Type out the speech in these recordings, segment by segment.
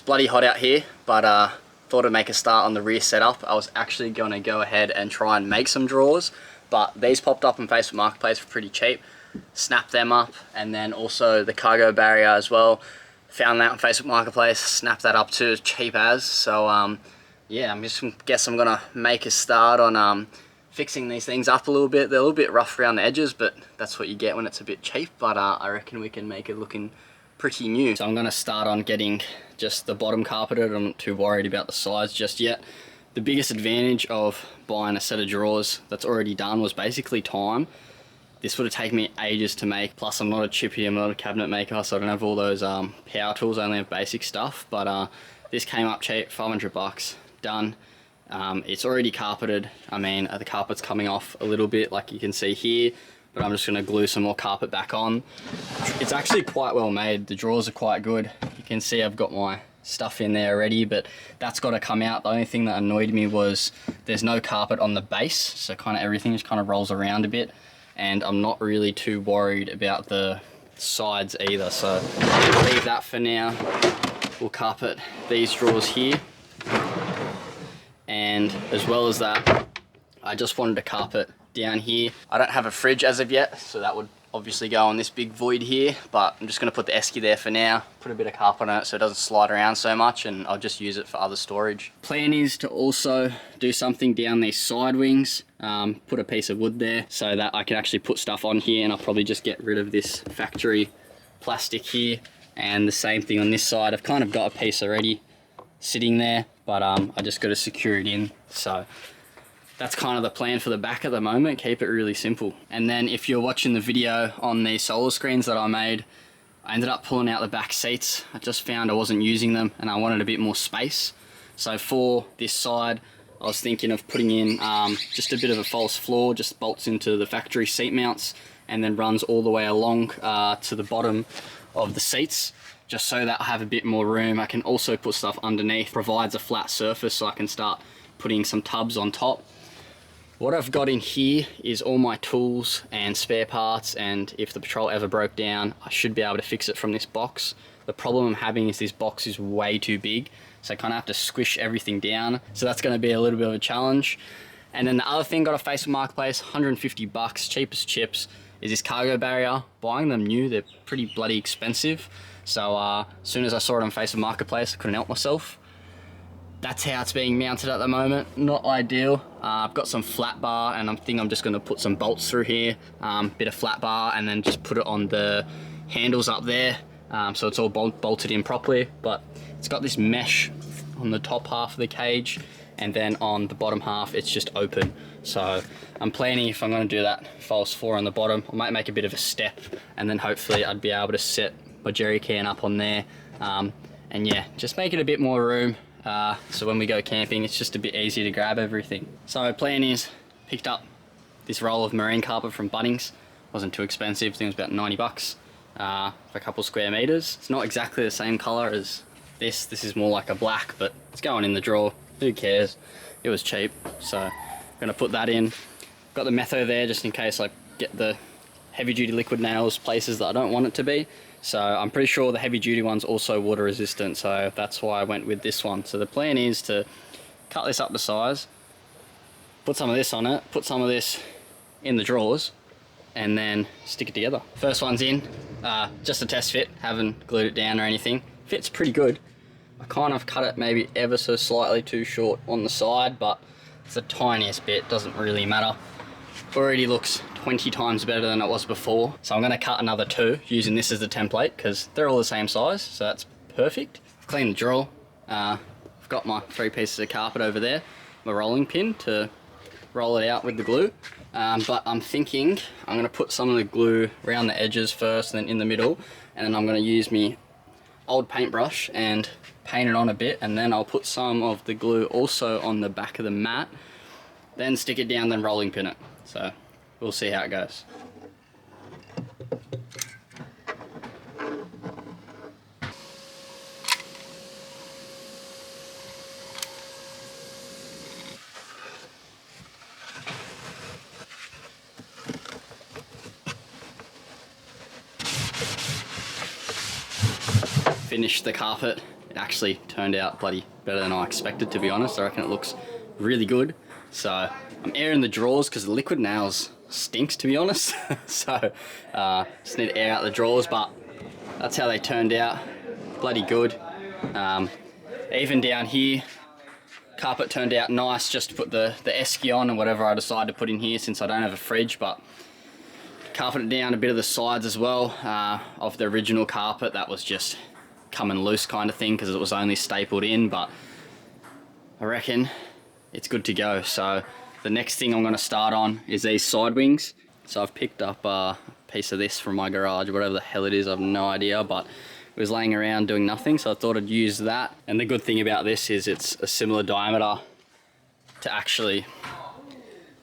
bloody hot out here, but thought I'd make a start on the rear setup. I was actually going to go ahead and try and make some drawers, but these popped up on Facebook Marketplace for pretty cheap. Snapped them up, and then also the cargo barrier as well. Found that on Facebook Marketplace, snapped that up too, as cheap as. So yeah, guess I'm gonna make a start on fixing these things up a little bit. They're a little bit rough around the edges, but that's what you get when it's a bit cheap. But I reckon we can make it looking pretty new. So I'm gonna start on getting just the bottom carpeted. I'm not too worried about the size just yet. The biggest advantage of buying a set of drawers that's already done was basically time. This would have taken me ages to make, plus I'm not a chippy, I'm not a cabinet maker, so I don't have all those power tools, I only have basic stuff. But this came up cheap, 500 bucks, done. It's already carpeted. I mean, the carpet's coming off a little bit, like you can see here, but I'm just gonna glue some more carpet back on. It's actually quite well made, the drawers are quite good. You can see I've got my stuff in there already, but that's got to come out. The only thing that annoyed me was there's no carpet on the base, so kind of everything just kind of rolls around a bit. And I'm not really too worried about the sides either, so leave that for now. We'll carpet these drawers here, and as well as that, I just wanted to carpet down here. I don't have a fridge as of yet, so that would obviously go on this big void here, but I'm just going to put the esky there for now, put a bit of carpet on it so it doesn't slide around so much, and I'll just use it for other storage. Plan is to also do something down these side wings, put a piece of wood there so that I can actually put stuff on here, and I'll probably just get rid of this factory plastic here, and the same thing on this side. I've kind of got a piece already sitting there, but I just got to secure it in. So that's kind of the plan for the back at the moment, keep it really simple. And then if you're watching the video on the solar screens that I made, I ended up pulling out the back seats. I just found I wasn't using them and I wanted a bit more space. So for this side, I was thinking of putting in just a bit of a false floor, just bolts into the factory seat mounts and then runs all the way along to the bottom of the seats, just so that I have a bit more room. I can also put stuff underneath, provides a flat surface so I can start putting some tubs on top. What I've got in here is all my tools and spare parts, and if the Patrol ever broke down, I should be able to fix it from this box. The problem I'm having is this box is way too big, so I kind of have to squish everything down. So that's going to be a little bit of a challenge. And then the other thing, got a Facebook Marketplace, 150 bucks, cheap as chips, is this cargo barrier. Buying them new, they're pretty bloody expensive. So as soon as I saw it on Facebook Marketplace, I couldn't help myself. That's how it's being mounted at the moment. Not ideal. I've got some flat bar, and I think I'm just going to put some bolts through here, bit of flat bar, and then just put it on the handles up there, so it's all bolted in properly. But it's got this mesh on the top half of the cage, and then on the bottom half it's just open. So I'm planning, if I'm going to do that false floor on the bottom, I might make a bit of a step, and then hopefully I'd be able to set my jerry can up on there, and yeah, just make it a bit more room. So when we go camping, it's just a bit easier to grab everything. So plan is, picked up this roll of marine carpet from Bunnings. Wasn't too expensive, I think it was about 90 bucks for a couple square meters. It's not exactly the same color as this. This is more like a black, but it's going in the drawer. Who cares? It was cheap, so I'm gonna put that in. Got the Metho there just in case I get the heavy duty liquid nails places that I don't want it to be. So I'm pretty sure the heavy duty one's also water resistant, so that's why I went with this one. So the plan is to cut this up to size, put some of this on it, put some of this in the drawers, and then stick it together. First one's in, just a test fit, haven't glued it down or anything. Fits pretty good. I kind of cut it maybe ever so slightly too short on the side, but it's the tiniest bit, doesn't really matter. Already looks 20 times better than it was before. So I'm gonna cut another 2 using this as the template because they're all the same size, so that's perfect. I've cleaned the drawer. I've got my 3 pieces of carpet over there, my rolling pin to roll it out with the glue. But I'm thinking I'm gonna put some of the glue around the edges first, then in the middle, and then I'm gonna use my old paintbrush and paint it on a bit, and then I'll put some of the glue also on the back of the mat, then stick it down, then rolling pin it. So we'll see how it goes. Finished the carpet it actually turned out bloody better than I expected, to be honest. I reckon it looks really good. So I'm airing the drawers because the liquid nails stinks, to be honest. So just need to air out the drawers, but that's how they turned out. Bloody good. Even down here, carpet turned out nice, just to put the esky on and whatever I decide to put in here since I don't have a fridge, but carpeted down a bit of the sides as well of the original carpet that was just coming loose kind of thing because it was only stapled in, but I reckon it's good to go. So the next thing I'm going to start on is these side wings. So I've picked up a piece of this from my garage, whatever the hell it is, I have no idea, but it was laying around doing nothing, so I thought I'd use that. And the good thing about this is it's a similar diameter to actually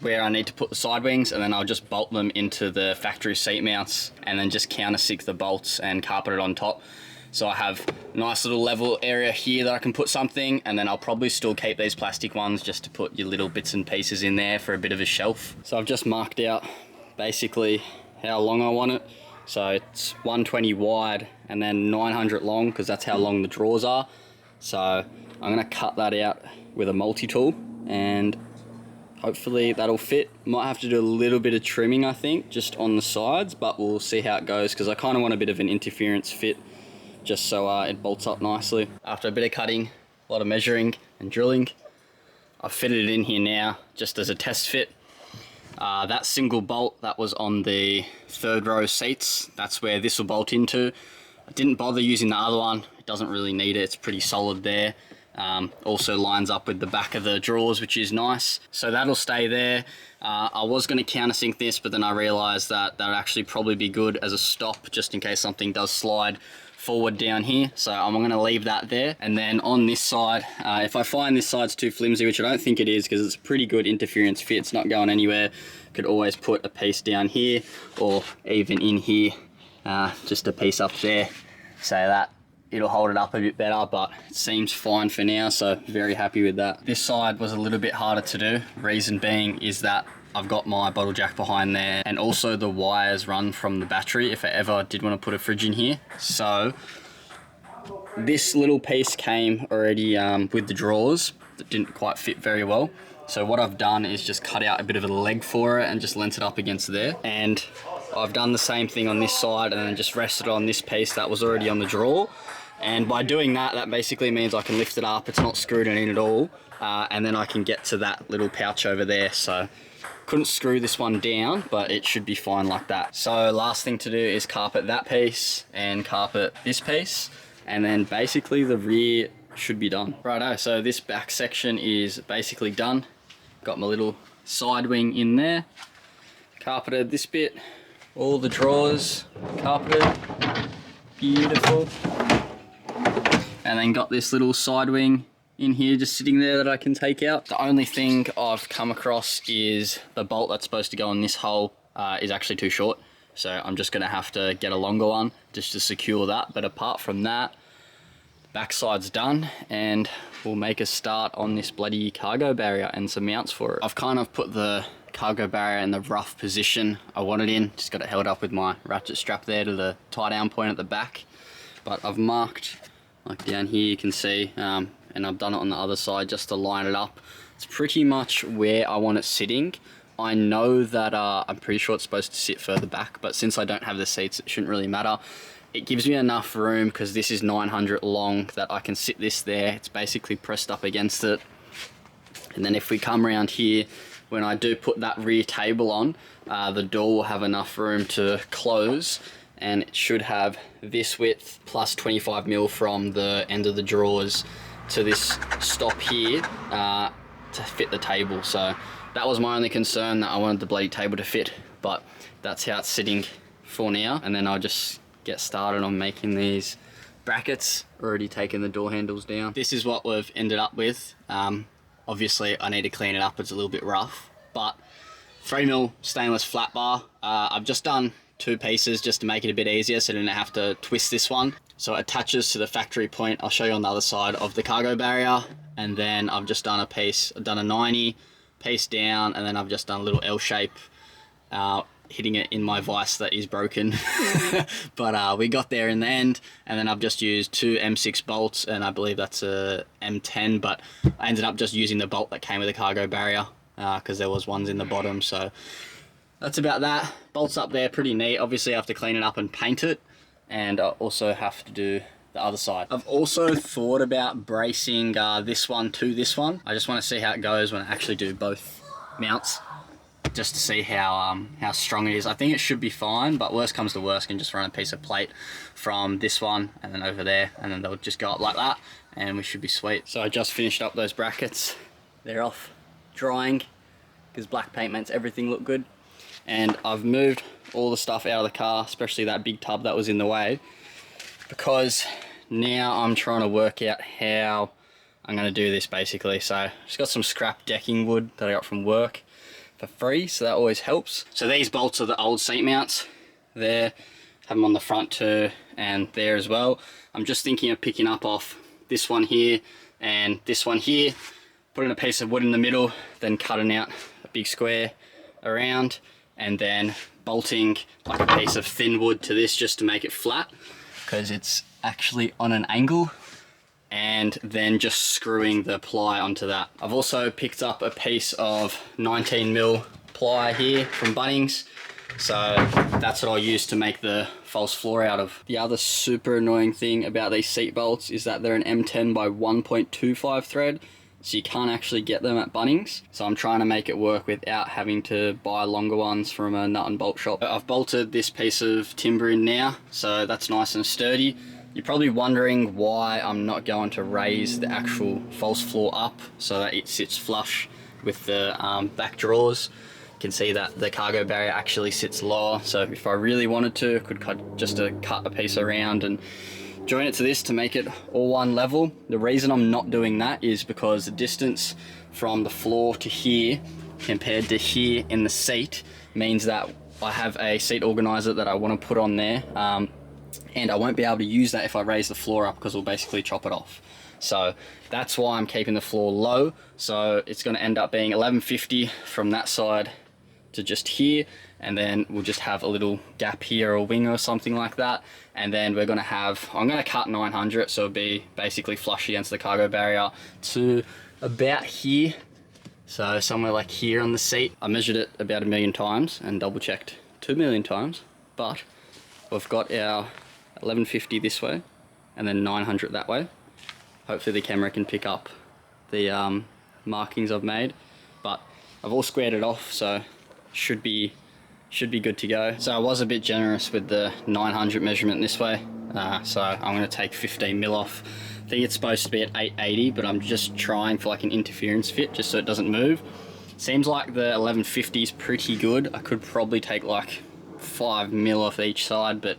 where I need to put the side wings, and then I'll just bolt them into the factory seat mounts and then just countersink the bolts and carpet it on top. So I have a nice little level area here that I can put something, and then I'll probably still keep these plastic ones just to put your little bits and pieces in there for a bit of a shelf. So I've just marked out basically how long I want it. So it's 120 wide and then 900 long, because that's how long the drawers are. So I'm going to cut that out with a multi-tool and hopefully that'll fit. Might have to do a little bit of trimming, I think, just on the sides, but we'll see how it goes because I kind of want a bit of an interference fit just so it bolts up nicely. After a bit of cutting, a lot of measuring and drilling, I've fitted it in here now just as a test fit. That single bolt that was on the third row seats, that's where this will bolt into. I didn't bother using the other one. It doesn't really need it. It's pretty solid there. Also lines up with the back of the drawers, which is nice. So that'll stay there. I was going to countersink this, but then I realized that that would actually probably be good as a stop just in case something does slide forward down here. So I'm going to leave that there. And then on this side, if I find this side's too flimsy, which I don't think it is because it's a pretty good interference fit, it's not going anywhere, could always put a piece down here or even in here, just a piece up there, so that it'll hold it up a bit better, but it seems fine for now, so very happy with that. This side was a little bit harder to do. Reason being is that I've got my bottle jack behind there, and also the wires run from the battery if I ever did want to put a fridge in here. So this little piece came already with the drawers that didn't quite fit very well. So what I've done is just cut out a bit of a leg for it and just lent it up against there. And I've done the same thing on this side and then just rested on this piece that was already on the drawer. And by doing that, that basically means I can lift it up, it's not screwed in at all, and then I can get to that little pouch over there. So couldn't screw this one down, but it should be fine like that. So last thing to do is carpet that piece and carpet this piece, and then basically the rear should be done. Righto, so this back section is basically done. Got my little side wing in there, carpeted this bit, all the drawers carpeted, beautiful. And then got this little side wing in here just sitting there that I can take out. The only thing I've come across is the bolt that's supposed to go in this hole is actually too short. So I'm just gonna have to get a longer one just to secure that. But apart from that, the backside's done and we'll make a start on this bloody cargo barrier and some mounts for it. I've kind of put the cargo barrier in the rough position I want it in. Just got it held up with my ratchet strap there to the tie down point at the back. But I've marked, like down here you can see, and I've done it on the other side just to line it up. It's pretty much where I want it sitting. I know that I'm pretty sure it's supposed to sit further back, but since I don't have the seats, it shouldn't really matter. It gives me enough room because this is 900 long that I can sit this there. It's basically pressed up against it. And then if we come around here, when I do put that rear table on, the door will have enough room to close, and it should have this width plus 25 mil from the end of the drawers to this stop here to fit the table. So that was my only concern, that I wanted the bloody table to fit, but that's how it's sitting for now. And then I'll just get started on making these brackets. Already taken the door handles down. This is what we've ended up with. Obviously I need to clean it up, it's a little bit rough, but 3mm stainless flat bar. I've just done 2 pieces just to make it a bit easier so I didn't have to twist this one. So it attaches to the factory point. I'll show you on the other side of the cargo barrier. And then I've just done a piece, I've done a 90 piece down, and then I've just done a little L shape hitting it in my vise that is broken. But we got there in the end, and then I've just used 2 M6 bolts, and I believe that's a M10, but I ended up just using the bolt that came with the cargo barrier because there was ones in the bottom. So that's about that. Bolts up there, pretty neat. Obviously I have to clean it up and paint it, and I also have to do the other side. I've also thought about bracing this one to this one. I just want to see how it goes when I actually do both mounts, just to see how strong it is. I think it should be fine, but worst comes to worst, can just run a piece of plate from this one and then over there, and then they'll just go up like that, and we should be sweet. So I just finished up those brackets. They're off drying because black paint makes everything look good. And I've moved all the stuff out of the car, especially that big tub that was in the way, because now I'm trying to work out how I'm going to do this basically. So just got some scrap decking wood that I got from work for free, so that always helps. So these bolts are the old seat mounts. There, have them on the front too, and there as well. I'm just thinking of picking up off this one here and this one here, putting a piece of wood in the middle, then cutting out a big square around, and then bolting like a piece of thin wood to this just to make it flat, because it's actually on an angle, and then just screwing the ply onto that. I've also picked up a piece of 19mm ply here from Bunnings, so that's what I'll use to make the false floor out of. The other super annoying thing about these seat bolts is that they're an M10 by 1.25 thread, so you can't actually get them at Bunnings. So I'm trying to make it work without having to buy longer ones from a nut and bolt shop. I've bolted this piece of timber in now, so that's nice and sturdy. You're probably wondering why I'm not going to raise the actual false floor up so that it sits flush with the back drawers. You can see that the cargo barrier actually sits lower, so if I really wanted to, I could cut a piece around and join it to this to make it all one level. The reason I'm not doing that is because the distance from the floor to here compared to here in the seat means that I have a seat organizer that I want to put on there, and I won't be able to use that if I raise the floor up, because we'll basically chop it off. So that's why I'm keeping the floor low. So it's going to end up being 1150 from that side to just here, and then we'll just have a little gap here or wing or something like that, and then we're going to have, I'm going to cut 900 so it'll be basically flush against the cargo barrier to about here, so somewhere like here on the seat. I measured it about 1,000,000 times and double checked 2,000,000 times, but we've got our 1150 this way and then 900 that way. Hopefully the camera can pick up the markings I've made, but I've all squared it off, so should be good to go. So I was a bit generous with the 900 measurement this way, so I'm going to take 15mm off. I think it's supposed to be at 880, but I'm just trying for like an interference fit just so it doesn't move. Seems like the 1150 is pretty good. I could probably take like 5mm off each side, but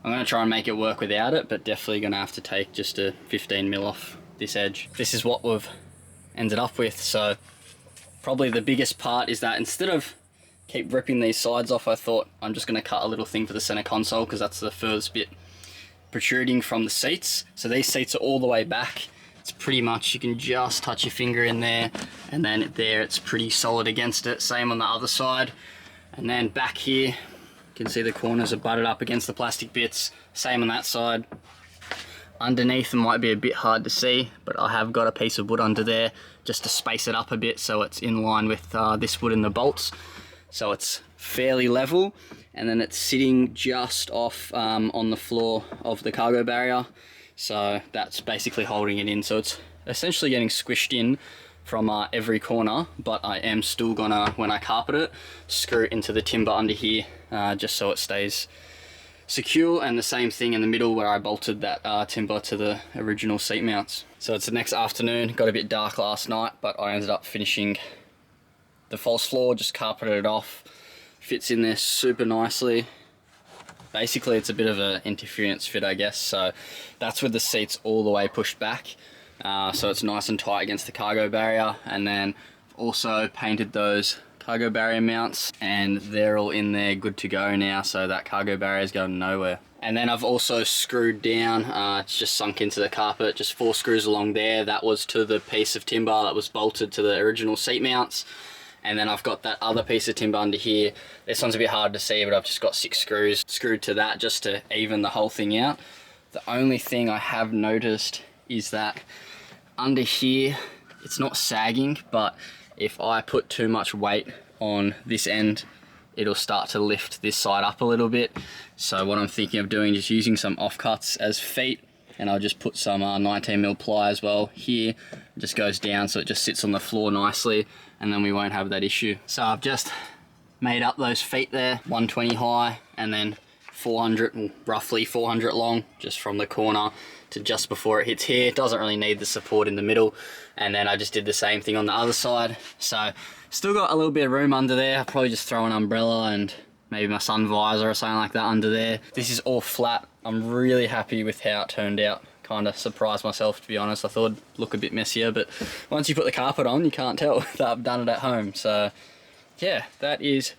I'm going to try and make it work without it, but definitely going to have to take just a 15mm off this edge. This is what we've ended up with. So probably the biggest part is that instead of keep ripping these sides off, I thought I'm just going to cut a little thing for the center console, because that's the furthest bit protruding from the seats. So these seats are all the way back. It's pretty much, you can just touch your finger in there, and then there it's pretty solid against it. Same on the other side. And then back here, you can see the corners are butted up against the plastic bits. Same on that side. Underneath it might be a bit hard to see, but I have got a piece of wood under there just to space it up a bit so it's in line with this wood and the bolts. So it's fairly level, and then it's sitting just off on the floor of the cargo barrier. So that's basically holding it in. So it's essentially getting squished in from every corner, but I am still gonna, when I carpet it, screw it into the timber under here, just so it stays secure. And the same thing in the middle where I bolted that timber to the original seat mounts. So it's the next afternoon. Got a bit dark last night, but I ended up finishing the false floor, just carpeted it off. Fits in there super nicely. Basically it's a bit of an interference fit, I guess. So that's with the seats all the way pushed back. So it's nice and tight against the cargo barrier. And then also painted those cargo barrier mounts, and they're all in there good to go now, so that cargo barrier is going nowhere. And then I've also screwed down, it's just sunk into the carpet, just 4 screws along there. That was to the piece of timber that was bolted to the original seat mounts. And then I've got that other piece of timber under here. This one's a bit hard to see, but I've just got 6 screws screwed to that just to even the whole thing out. The only thing I have noticed is that under here, it's not sagging, but if I put too much weight on this end, it'll start to lift this side up a little bit. So what I'm thinking of doing is using some offcuts as feet, and I'll just put some 19mm ply as well here. It just goes down so it just sits on the floor nicely, and then we won't have that issue. So I've just made up those feet there, 120 high and then 400, roughly 400 long, just from the corner to just before it hits here. It doesn't really need the support in the middle. And then I just did the same thing on the other side. So still got a little bit of room under there. I'll probably just throw an umbrella and maybe my sun visor or something like that under there. This is all flat. I'm really happy with how it turned out. Kind of surprised myself, to be honest. I thought it'd look a bit messier, but once you put the carpet on, you can't tell that I've done it at home. So yeah, that is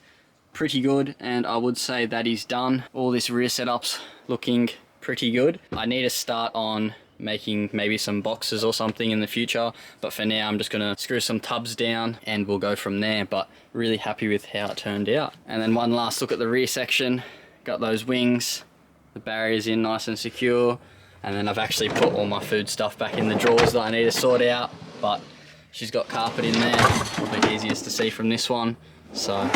pretty good, and I would say that is done. All this rear setup's looking pretty good. I need to start on making maybe some boxes or something in the future, but for now I'm just gonna screw some tubs down and we'll go from there. But really happy with how it turned out. And then one last look at the rear section. Got those wings, the barriers in nice and secure, and then I've actually put all my food stuff back in the drawers that I need to sort out, but she's got carpet in there, probably easiest to see from this one, so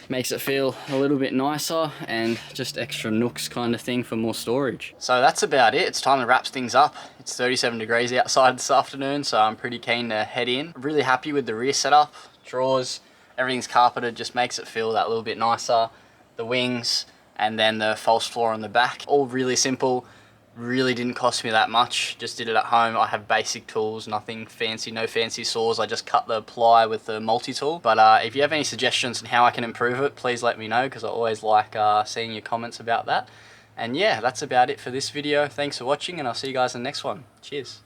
makes it feel a little bit nicer and just extra nooks kind of thing for more storage. So that's about it. It's time to wrap things up. It's 37 degrees outside this afternoon, so I'm pretty keen to head in. Really happy with the rear setup, drawers, everything's carpeted, just makes it feel that little bit nicer. The wings and then the false floor on the back, all really simple. Really didn't cost me that much, just did it at home. I have basic tools, nothing fancy, no fancy saws. I just cut the ply with the multi-tool. But if you have any suggestions on how I can improve it, please let me know, because I always like seeing your comments about that. And yeah, that's about it for this video. Thanks for watching, and I'll see you guys in the next one. Cheers.